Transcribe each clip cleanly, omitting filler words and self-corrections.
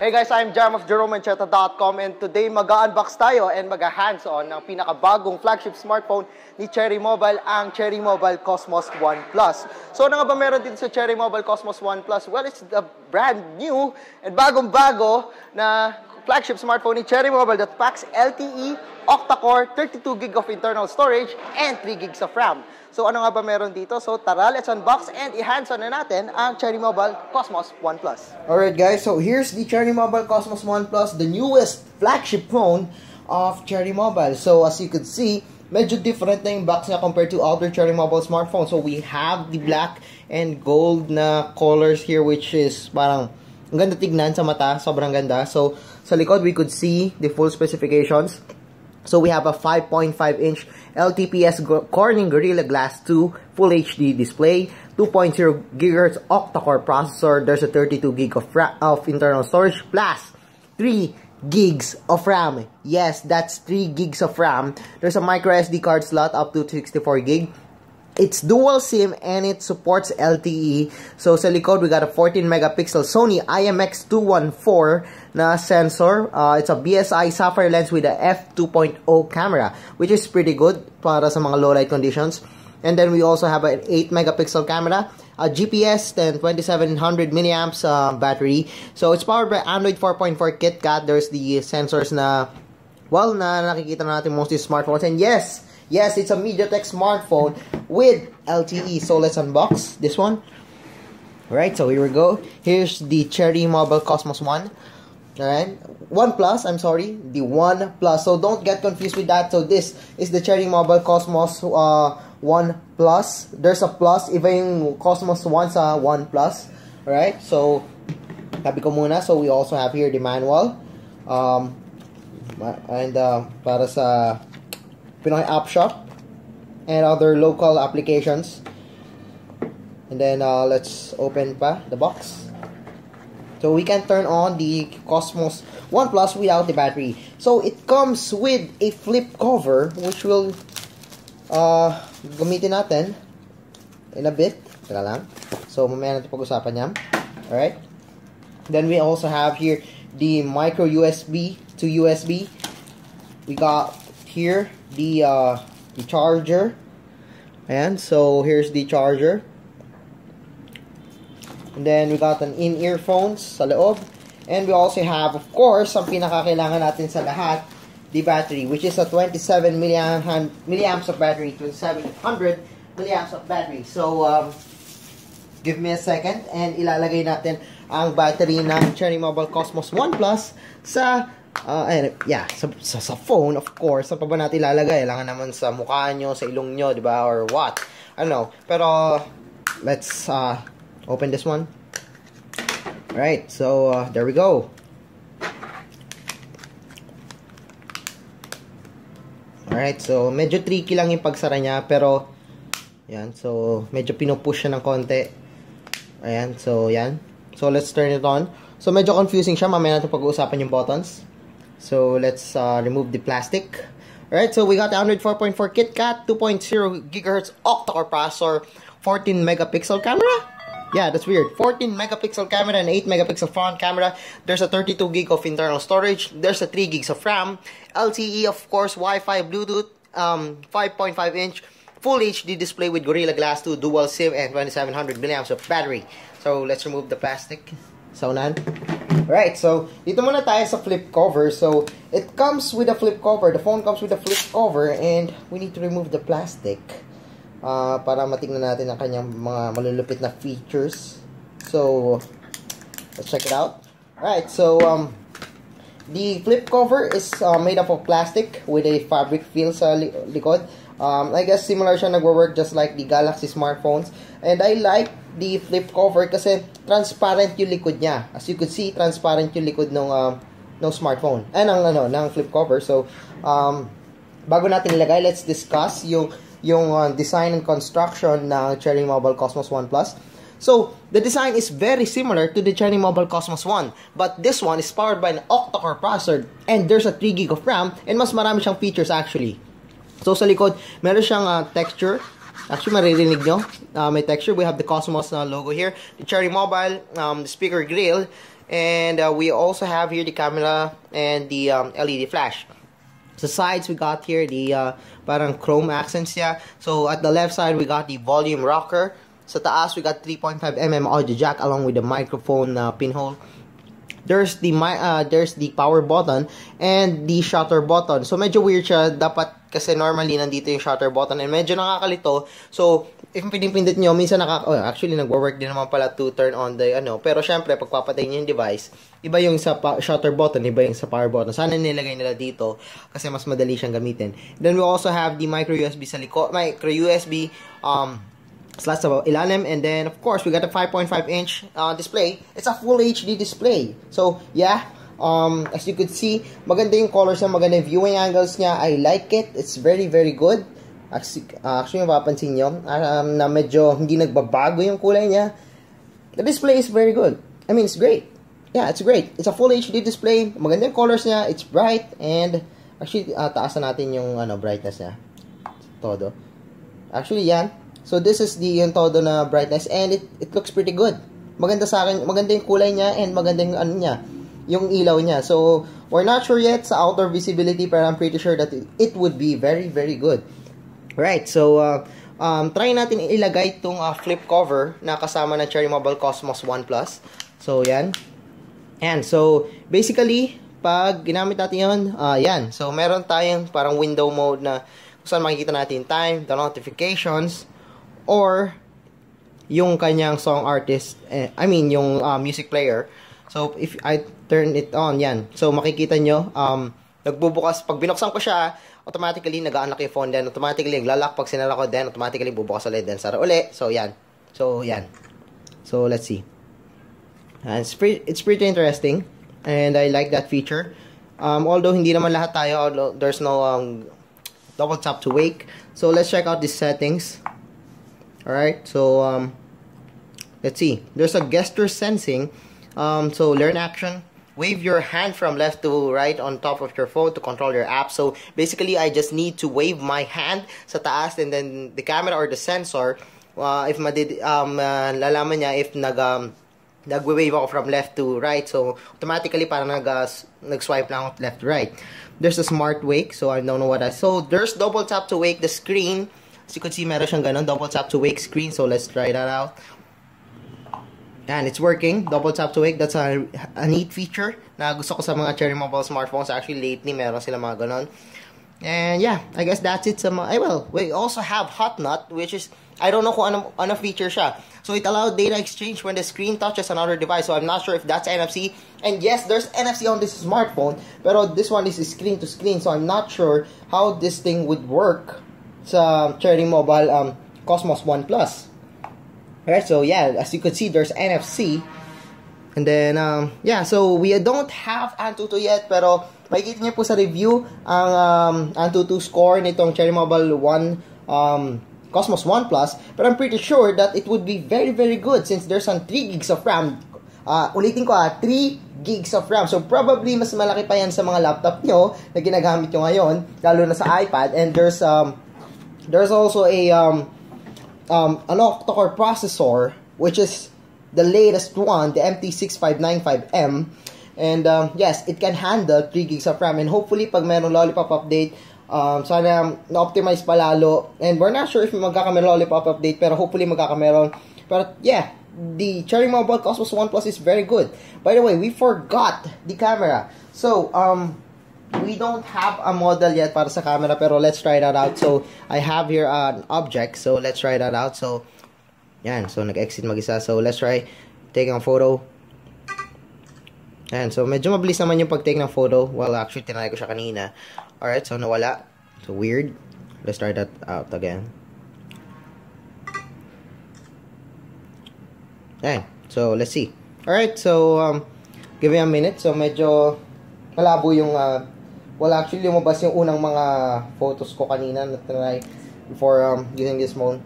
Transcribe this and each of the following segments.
Hey guys, I'm Jam of JeromeMancheta.com and today mag-unbox tayo and mag-hands-on ng pinakabagong flagship smartphone ni Cherry Mobile, ang Cherry Mobile Cosmos One Plus. So ano nga ba meron dito sa Cherry Mobile Cosmos One Plus? Well, it's the brand new and bagong-bago na flagship smartphone ni Cherry Mobile that packs LTE, octa-core, 32 GB of internal storage, and 3 GB of RAM. So ano nga ba meron dito? So tara, let's unbox and i-hands-on na natin ang Cherry Mobile Cosmos One Plus. Alright guys, so here's the Cherry Mobile Cosmos One Plus, the newest flagship phone of Cherry Mobile. So as you could see, medyo different na yung box niya compared to other Cherry Mobile smartphones. So we have the black and gold na colors here, which is parang ang ganda tignan sa mata, sobrang ganda. So sa likod, we could see the full specifications. So we have a 5.5-inch LTPS Corning Gorilla Glass 2 Full HD display, 2.0 GHz octa-core processor. There's a 32 GB of internal storage plus 3 gigs of RAM. Yes, that's 3 gigs of RAM. There's a micro SD card slot up to 64 GB. It's dual SIM and it supports LTE. So sa likod, we got a 14 megapixel Sony IMX214 na sensor. It's a BSI Sapphire lens with a f2.0 camera, which is pretty good para sa mga low light conditions. And then we also have an 8 megapixel camera, a GPS, and 2700 milliamps battery. So it's powered by Android 4.4 KitKat. There's the sensors na, well, na nakikita natin mostly smartphones. And yes, it's a MediaTek smartphone with LTE. So let's unbox this one. Alright, so here we go. Here's the Cherry Mobile Cosmos One. Alright, One Plus, I'm sorry, the One Plus. So don't get confused with that. So this is the Cherry Mobile Cosmos One Plus. There's a plus, iba yung Cosmos One sa One Plus. Alright, so tabi ko muna. So we also have here the manual. And para sa Pinoy App Shop and other local applications. And then let's open pa the box. So we can turn on the Cosmos One Plus without the battery. So it comes with a flip cover, which will gamitin natin in a bit. Teka lang. So mamaya natin pag-usapan yan. Alright. Then we also have here the micro USB to USB. We got here the charger. And so here's the charger. And then we got an in-ear phones sa loob. And we also have, of course, ang pinakakailangan natin sa lahat, the battery, which is a 27 milliamps of battery, 2700 milliamps of battery. So give me a second and ilalagay natin ang battery ng Cherry Mobile Cosmos One Plus sa sa phone, of course. Saan pa ba natin ilalagay? Kailangan naman sa mukha nyo, sa ilong nyo, diba? Or what? I don't know. Pero, let's open this one. Alright, so, there we go. Alright, so, medyo tricky lang yung pagsara niya, pero, yan, so, medyo pinupush siya ng konti. Ayan, so, yan. So, let's turn it on. So, medyo confusing siya. Mamaya natin pag-uusapan yung buttons. So, let's remove the plastic. Alright, so we got the Android 4.4 KitKat, 2.0 GHz octa-core processor, 14 megapixel camera. Yeah, that's weird. 14 megapixel camera and 8 megapixel front camera. There's a 32 GB of internal storage. There's a 3 GB of RAM. LTE, of course, Wi-Fi, Bluetooth, 5.5-inch Full HD display with Gorilla Glass 2, dual SIM, and 2700 milliamps of battery. So, let's remove the plastic. Saunan. Alright, so dito muna tayo sa flip cover. So it comes with a flip cover. The phone comes with a flip cover and we need to remove the plastic para matingnan natin ang kanyang mga malulupit na features. So let's check it out. Alright, so the flip cover is made up of plastic with a fabric feel sa likod. I guess similar siya nagwo-work just like the Galaxy smartphones. And I like the flip cover kasi transparent yung likod niya. As you could see, transparent yung likod ng smartphone. Ng flip cover. So, bago natin ilagay, let's discuss yung design and construction ng Cherry Mobile Cosmos One Plus. So, the design is very similar to the Cherry Mobile Cosmos One, but this one is powered by an octa-core processor and there's a 3 GB of RAM and mas marami siyang features actually. So, sa likod, meron siyang texture. Actually, maririnig nyo. May texture. We have the Cosmos logo here. The Cherry Mobile, the speaker grill, And we also have here the camera and the LED flash. Sa sides, we got here the parang chrome accents niya. So at the left side, we got the volume rocker. Sa taas, we got 3.5mm audio jack along with the microphone pinhole. There's the power button and the shutter button. So medyo weird siya, dapat kasi normally nandito yung shutter button and medyo nakakalito. So if pinipindot nyo, minsan actually nagwo-work din naman pala to turn on the pero syempre pagpapatay niyo yung device, iba yung sa shutter button, iba yung sa power button. Sana nilagay nila dito kasi mas madali siyang gamitin. Then we also have the micro USB sa likod, micro USB slots sa ilalim, and then of course we got a 5.5-inch display. It's a full HD display. So yeah, as you could see, maganda yung colors niya, maganda yung viewing angles niya. I like it. It's very good. Actually, mapapansin nyo na medyo hindi nagbabago yung kulay niya. The display is very good. I mean, it's great. Yeah, it's great. It's a full HD display. Maganda yung colors niya. It's bright, and actually taasan natin yung brightness niya. Todo. Actually, yan. So this is the yung todo na brightness, and it looks pretty good. Maganda sa akin, maganda yung kulay niya, and maganda yung niya, yung ilaw niya. So we're not sure yet sa outdoor visibility, pero I'm pretty sure that it would be very good. Right, so try natin ilagay itong flip cover na kasama ng Cherry Mobile Cosmos One Plus. So yan. And so basically, pag ginamit natin yun, yan. So meron tayong parang window mode na kung saan makikita natin time, the notifications, or yung kanyang song artist, yung music player. So if I turn it on, yan. So makikita nyo, nagbubukas, pag binuksan ko siya, automatically nag-unlock yung phone, then automatically naglalak, pag sinala ko, then automatically bubukas ulit, then sara uli. So yan. So yan. So let's see. It's pretty interesting, and I like that feature. Although hindi naman lahat tayo, although there's no double tap to wake. So let's check out the settings. Alright, so let's see. There's a gesture sensing. So learn action. Wave your hand from left to right on top of your phone to control your app. So basically, I just need to wave my hand sa taas, and then the camera or the sensor, if lalaman niya if nag-wave ako from left to right. So automatically parang nag-swipe lang ako left to right. There's a smart wake. So I don't know what so there's double tap to wake the screen. As you can see, meron siyang ganun, double tap to wake screen. So let's try that out. And it's working, double tap to wake. That's a neat feature na gusto ko sa mga Cherry Mobile smartphones. Actually, lately, meron sila mga ganun. And yeah, I guess that's it. We also have Hot Nut, which is, I don't know kung ano feature siya. So it allowed data exchange when the screen touches another device. So I'm not sure if that's NFC. And yes, there's NFC on this smartphone, pero this one is screen to screen. So I'm not sure how this thing would work sa Cherry Mobile Cosmos One Plus. Alright, so yeah, as you can see, there's NFC. And then, yeah, so we don't have Antutu yet, pero makikita niyo po sa review ang Antutu score nitong Cherry Mobile Cosmos One Plus. But I'm pretty sure that it would be very good since there's 3 gigs of RAM. Ulitin ko 3 gigs of RAM. So probably mas malaki pa yan sa mga laptop nyo na ginagamit nyo ngayon, lalo na sa iPad. And there's also a an octa-core processor, which is the latest one, the MT6595M, and yes, it can handle 3 gigs of RAM, and hopefully pag mayroong Lollipop update, sana na-optimize pa lalo, and we're not sure if magkakameron Lollipop update, pero hopefully magkakameron. But yeah, the Cherry Mobile Cosmos One Plus is very good. By the way, we forgot the camera. So we don't have a model yet para sa camera, pero let's try that out. So I have here an object, so let's try that out. So yan, so nag-exit mag-isa. So let's try taking a photo. Yan, so medyo mabilis naman yung pag-take ng photo. Well, actually tinry ko siya kanina. Alright, so nawala. So weird. Let's try that out again. Yan, so let's see. Alright, so give me a minute. So medyo malabo yung actually lumabas yung unang mga photos ko kanina na try before using this phone.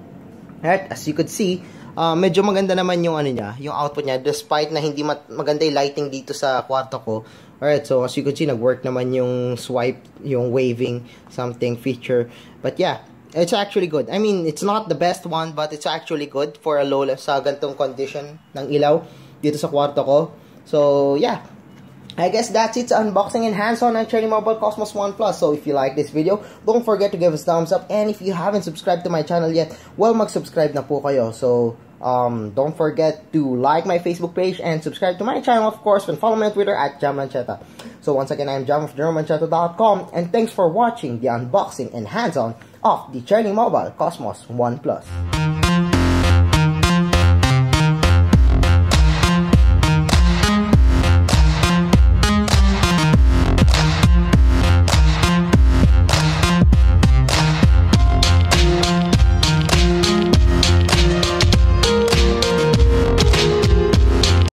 Alright, as you could see, medyo maganda naman yung yung output niya, despite na hindi maganda yung lighting dito sa kwarto ko. Alright, so as you could see, nag-work naman yung swipe, yung waving something feature. But yeah, it's actually good. I mean, it's not the best one, but it's actually good for a low sa gantong condition ng ilaw dito sa kwarto ko. So yeah, I guess that's it sa unboxing and hands-on ng Cherry Mobile Cosmos 1 Plus. So if you like this video, don't forget to give us thumbs up. And if you haven't subscribed to my channel yet, well, mag-subscribe na po kayo. So don't forget to like my Facebook page and subscribe to my channel, of course, and follow me on Twitter at Jam Lancheta. So once again, I'm Jam of JeromLancheta.com, and thanks for watching the unboxing and hands-on of the Cherry Mobile Cosmos 1 Plus.